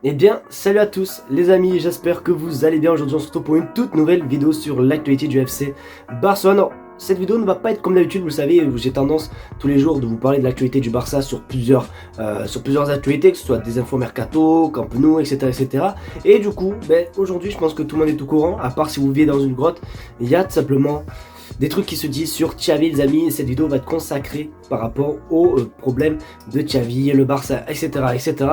Eh bien, salut à tous les amis, j'espère que vous allez bien. Aujourd'hui on se retrouve pour une toute nouvelle vidéo sur l'actualité du FC Barcelone. Alors, cette vidéo ne va pas être comme d'habitude, vous le savez, j'ai tendance tous les jours de vous parler de l'actualité du Barça sur plusieurs actualités, que ce soit des infos mercato, Camp Nou, etc. Et du coup, aujourd'hui je pense que tout le monde est au courant, à part si vous vivez dans une grotte, il y a tout simplement des trucs qui se disent sur Xavi les amis. Cette vidéo va être consacrée par rapport aux problèmes de Xavi, le Barça, etc.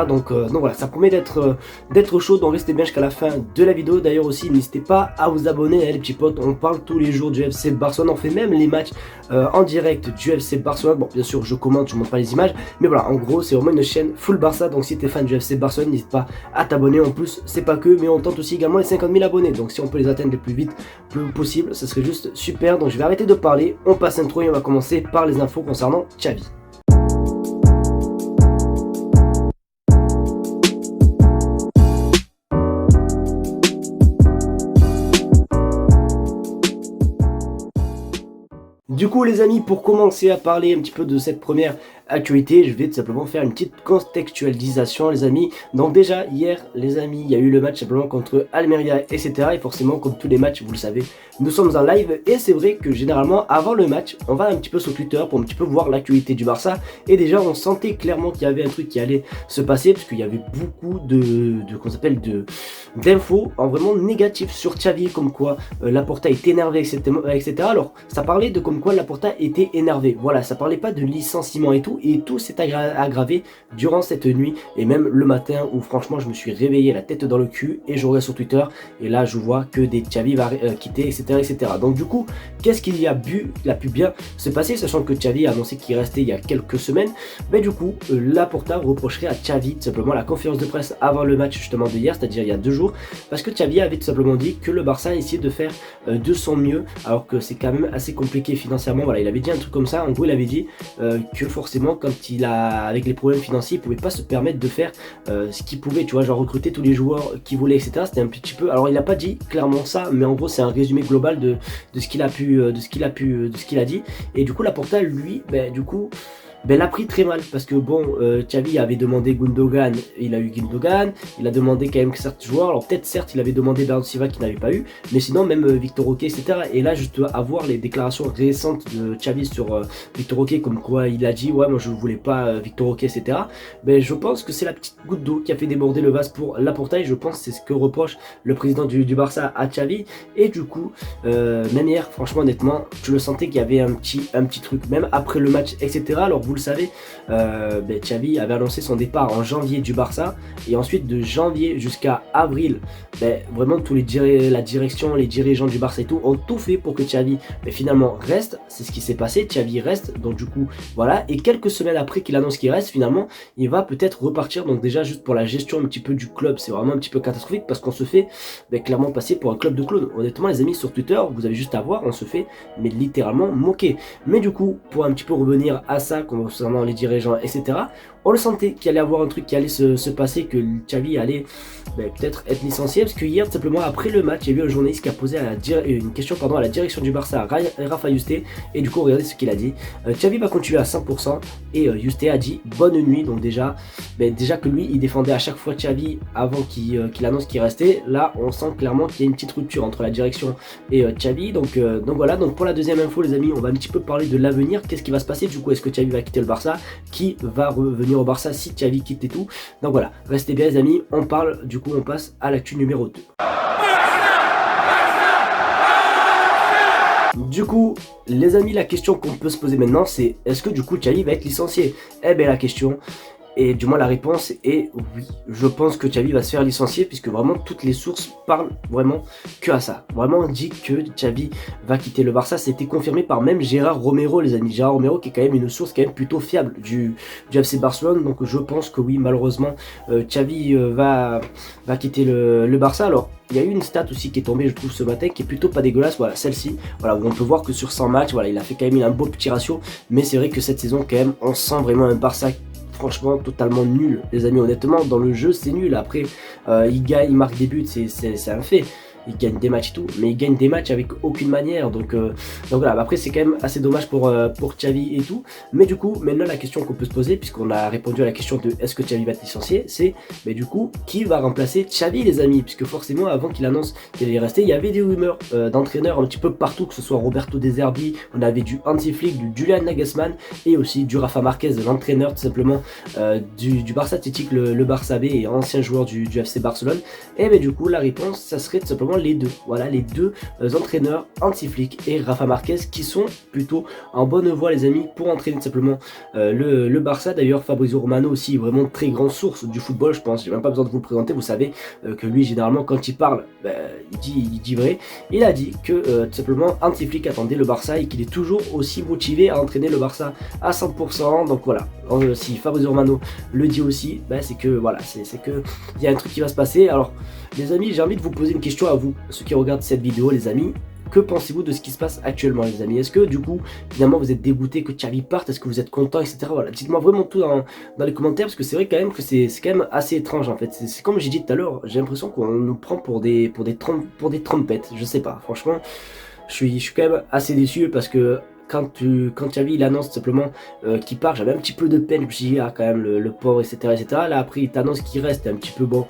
Donc voilà, ça promet d'être chaud, donc restez bien jusqu'à la fin de la vidéo. D'ailleurs aussi, n'hésitez pas à vous abonner, les petits potes, on parle tous les jours du FC Barcelone, on fait même les matchs en direct du FC Barcelone. Bon, bien sûr, je commente, je montre pas les images, mais voilà, en gros, c'est vraiment une chaîne full Barça, donc si tu es fan du FC Barcelone, n'hésite pas à t'abonner. En plus, c'est pas que, mais on tente aussi également les 50 000 abonnés, donc si on peut les atteindre le plus vite possible, ça serait juste super. Donc je vais arrêter de parler, on passe intro et on va commencer par les infos concernant Xavi. Du coup les amis, pour commencer à parler un petit peu de cette première actualité, je vais tout simplement faire une petite contextualisation les amis. Donc déjà hier les amis, il y a eu le match simplement contre Almeria, etc. Et forcément comme tous les matchs, vous le savez, nous sommes en live. Et c'est vrai que généralement avant le match, on va un petit peu sur Twitter pour un petit peu voir l'actualité du Barça. Et déjà on sentait clairement qu'il y avait un truc qui allait se passer, parce qu'il y avait beaucoup d'infos en vraiment négatif sur Xavi, comme quoi Laporta est énervé, etc. Alors ça parlait de comme quoi Laporta était énervé, voilà, ça parlait pas de licenciement et tout s'est aggravé durant cette nuit et même le matin où franchement je me suis réveillé la tête dans le cul et je regarde sur Twitter et là je vois que des Xavi va quitter, etc. Donc du coup, qu'est-ce qu'il a pu bien se passer, sachant que Xavi a annoncé qu'il restait il y a quelques semaines. Du coup, Laporta reprocherait à Xavi tout simplement la conférence de presse avant le match justement de hier, c'est-à-dire il y a 2 jours, parce que Xavi avait tout simplement dit que le Barça essayait de faire de son mieux, alors que c'est quand même assez compliqué financièrement. Voilà, il avait dit un truc comme ça. En gros, il avait dit que forcément, quand avec les problèmes financiers, il pouvait pas se permettre de faire ce qu'il pouvait, tu vois, genre recruter tous les joueurs qu'il voulait, etc. C'était un petit peu. Alors, il n'a pas dit clairement ça, mais en gros, c'est un résumé global de ce qu'il a dit. Et du coup, Laporta, lui, l'a pris très mal, parce que bon, Xavi avait demandé Gundogan, il a eu Gundogan, il a demandé quand même certains joueurs, alors peut-être certes il avait demandé Bernardo Silva qu'il n'avait pas eu, mais sinon même Victor Roque, etc. Et là juste à voir les déclarations récentes de Xavi sur Victor Roque, comme quoi il a dit ouais moi je voulais pas Victor Roque, etc. Je pense que c'est la petite goutte d'eau qui a fait déborder le vase pour Laporta, et je pense que c'est ce que reproche le président du Barça à Xavi. Et du coup, même hier, franchement honnêtement, tu le sentais qu'il y avait un petit truc, même après le match, etc. Alors vous le savez, Xavi avait annoncé son départ en janvier du Barça, et ensuite de janvier jusqu'à avril, vraiment la direction, les dirigeants du Barça et tout ont tout fait pour que Xavi finalement reste. C'est ce qui s'est passé, Xavi reste, donc du coup voilà. Et quelques semaines après qu'il annonce qu'il reste, finalement il va peut-être repartir. Donc déjà juste pour la gestion un petit peu du club, c'est vraiment un petit peu catastrophique, parce qu'on se fait clairement passer pour un club de clones. Honnêtement les amis, sur Twitter vous avez juste à voir, on se fait mais littéralement moquer. Mais du coup, pour un petit peu revenir à ça concernant les dirigeants, etc., on le sentait qu'il allait avoir un truc qui allait se passer, que Xavi allait peut-être être licencié, parce que hier tout simplement après le match, il y a eu un journaliste qui a posé une question à la direction du Barça, Rafa Yuste, et du coup regardez ce qu'il a dit. Xavi va continuer à 100%, et Yuste a dit bonne nuit. Donc déjà que lui il défendait à chaque fois Xavi avant qu'il annonce qu'il restait. Là on sent clairement qu'il y a une petite rupture entre la direction et Xavi. Donc voilà. Donc pour la deuxième info les amis, on va un petit peu parler de l'avenir. Qu'est-ce qui va se passer du coup? Est-ce que Xavi va quitter le Barça? Qui va revenir au Barça si Xavi quitte et tout? Donc voilà, restez bien les amis, on passe à l'actu numéro 2. Du coup, les amis, la question qu'on peut se poser maintenant, c'est est-ce que du coup Xavi va être licencié? La question, et du moins la réponse est oui. Je pense que Xavi va se faire licencier, puisque vraiment toutes les sources parlent vraiment que à ça. Vraiment on dit que Xavi va quitter le Barça. C'était confirmé par même Gérard Romero les amis. Gérard Romero qui est quand même une source quand même plutôt fiable du FC Barcelone. Donc je pense que oui, malheureusement Xavi va quitter le Barça. Alors il y a eu une stat aussi qui est tombée je trouve ce matin, qui est plutôt pas dégueulasse, voilà celle-ci, voilà, où on peut voir que sur 100 matchs, voilà, il a fait quand même un beau petit ratio. Mais c'est vrai que cette saison quand même on sent vraiment un Barça franchement totalement nul les amis. Honnêtement dans le jeu c'est nul. Après il gagne, il marque des buts, c'est un fait, il gagne des matchs et tout, mais il gagne des matchs avec aucune manière. Donc voilà, après c'est quand même assez dommage pour Xavi et tout. Mais du coup, maintenant la question qu'on peut se poser, puisqu'on a répondu à la question de est-ce que Xavi va être licencié, c'est mais du coup, qui va remplacer Xavi les amis? Puisque forcément, avant qu'il annonce qu'il allait rester, il y avait des rumeurs d'entraîneurs un petit peu partout, que ce soit Roberto De Zerbi, on avait du Hansi Flick, du Julian Nagelsmann et aussi du Rafa Marquez, l'entraîneur tout simplement du Barça Athletic, le Barça B et ancien joueur du FC Barcelone. Et ben du coup, la réponse, ça serait tout simplement les deux. Voilà, les deux entraîneurs, Hansi Flick et Rafa Marquez, qui sont plutôt en bonne voie les amis pour entraîner tout simplement le Barça. D'ailleurs, Fabrizio Romano aussi, vraiment très grande source du football, je pense. J'ai même pas besoin de vous le présenter, vous savez que lui, généralement, quand il parle, il dit vrai. Il a dit que tout simplement, Hansi Flick attendait le Barça et qu'il est toujours aussi motivé à entraîner le Barça à 100%. Donc voilà, si Fabrizio Romano le dit aussi, c'est que voilà, c'est que il y a un truc qui va se passer. Alors, les amis, j'ai envie de vous poser une question à vous, ceux qui regardent cette vidéo, les amis. Que pensez-vous de ce qui se passe actuellement les amis? Est-ce que du coup finalement vous êtes dégoûté que Xavi parte? Est-ce que vous êtes content, etc. Voilà, dites-moi vraiment tout dans les commentaires, parce que c'est vrai quand même que c'est quand même assez étrange en fait. C'est comme j'ai dit tout à l'heure, j'ai l'impression qu'on nous prend pour des trompettes. Je sais pas, franchement je suis quand même assez déçu, parce que quand Xavi il annonce simplement qu'il part, j'avais un petit peu de peine, je me suis dit quand même le pauvre, etc., etc. Là après il t'annonce qu'il reste, un petit peu bon,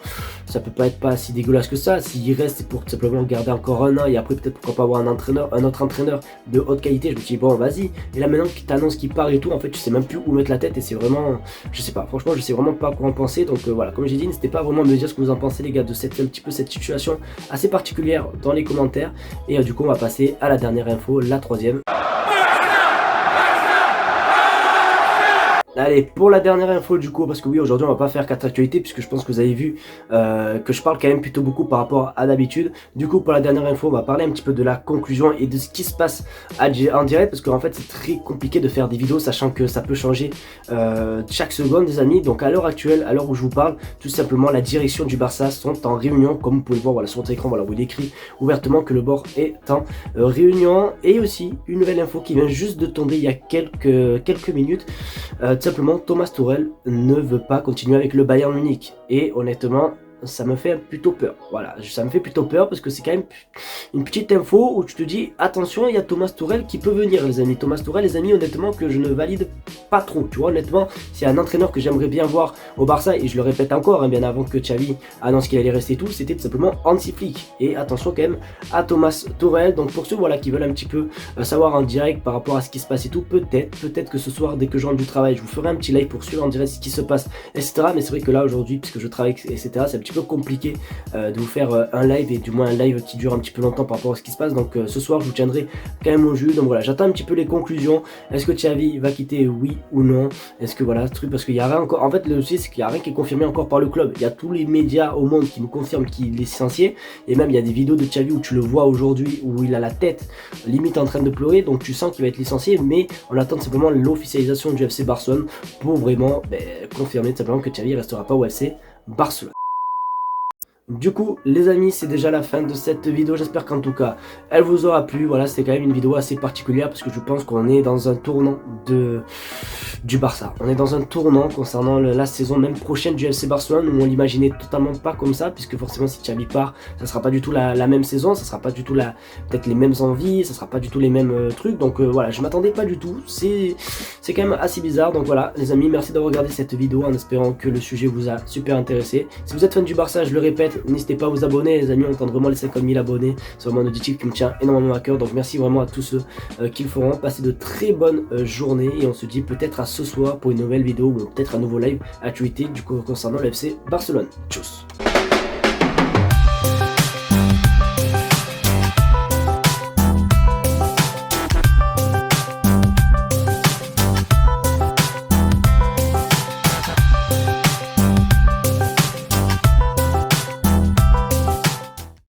ça peut pas être pas si dégueulasse que ça. S'il reste, c'est pour simplement garder encore un an et après peut-être pourquoi pas avoir un autre entraîneur de haute qualité. Je me suis dit bon vas-y, et là maintenant qu'il t'annonce qu'il part et tout, en fait tu sais même plus où mettre la tête, et c'est vraiment, je sais pas, franchement je sais vraiment pas quoi en penser. Donc voilà, comme j'ai dit, n'hésitez pas à vraiment me dire ce que vous en pensez les gars de un petit peu cette situation assez particulière dans les commentaires. Et du coup on va passer à la dernière info, la troisième. Allez, pour la dernière info du coup, parce que oui, aujourd'hui on va pas faire 4 actualités, puisque je pense que vous avez vu que je parle quand même plutôt beaucoup par rapport à d'habitude. Du coup, pour la dernière info, on va parler un petit peu de la conclusion et de ce qui se passe en direct, parce qu'en fait c'est très compliqué de faire des vidéos, sachant que ça peut changer chaque seconde les amis. Donc à l'heure actuelle, à l'heure où je vous parle, tout simplement la direction du Barça sont en réunion, comme vous pouvez le voir voilà, sur votre écran, voilà, où il est écrit ouvertement que le board est en réunion. Et aussi, une nouvelle info qui vient juste de tomber il y a quelques minutes. Tout simplement, Thomas Tuchel ne veut pas continuer avec le Bayern Munich. Et honnêtement, ça me fait plutôt peur. Voilà, ça me fait plutôt peur, parce que c'est quand même une petite info où tu te dis attention, il y a Thomas Tuchel qui peut venir les amis. Thomas Tuchel les amis, honnêtement que je ne valide pas trop, tu vois. Honnêtement, c'est un entraîneur que j'aimerais bien voir au Barça, et je le répète encore, bien avant que Xavi annonce qu'il allait rester tout, c'était tout simplement Hansi Flick. Et attention quand même à Thomas Tuchel. Donc pour ceux voilà qui veulent un petit peu savoir en direct par rapport à ce qui se passe et tout, peut-être que ce soir dès que je rentre du travail, je vous ferai un petit live pour suivre en direct ce qui se passe, etc. Mais c'est vrai que là aujourd'hui, puisque je travaille, etc., c'est un petit peu compliqué de vous faire un live, et du moins un live qui dure un petit peu longtemps par rapport à ce qui se passe. Donc ce soir je vous tiendrai quand même au jus. Donc voilà, j'attends un petit peu les conclusions. Est-ce que Xavi va quitter, oui ou non? Est-ce que voilà ce truc, parce qu'il y a rien encore, en fait le souci c'est qu'il n'y a rien qui est confirmé encore par le club. Il y a tous les médias au monde qui nous confirment qu'il est licencié, et même il y a des vidéos de Xavi où tu le vois aujourd'hui où il a la tête limite en train de pleurer, donc tu sens qu'il va être licencié. Mais on attend simplement l'officialisation du FC Barcelone pour vraiment confirmer simplement que Xavi restera pas au FC Barcelone. Du coup les amis, c'est déjà la fin de cette vidéo, j'espère qu'en tout cas elle vous aura plu. Voilà, c'est quand même une vidéo assez particulière, parce que je pense qu'on est dans un tournant du Barça. On est dans un tournant concernant la saison même prochaine du FC Barcelone, où on l'imaginait totalement pas comme ça, puisque forcément si Xavi part, ça sera pas du tout la même saison, ça sera pas du tout peut-être les mêmes envies, ça sera pas du tout les mêmes trucs. Donc voilà, je m'attendais pas du tout, c'est quand même assez bizarre. Donc voilà les amis, merci d'avoir regardé cette vidéo en espérant que le sujet vous a super intéressé. Si vous êtes fan du Barça, je le répète, n'hésitez pas à vous abonner les amis, on tente vraiment les 50 000 abonnés, c'est vraiment un objectif qui me tient énormément à cœur. Donc merci vraiment à tous ceux qui le feront. Passez de très bonnes journées, et on se dit peut-être à ce soir pour une nouvelle vidéo, ou peut-être un nouveau live actualité du coup concernant le FC Barcelone. Tchuss.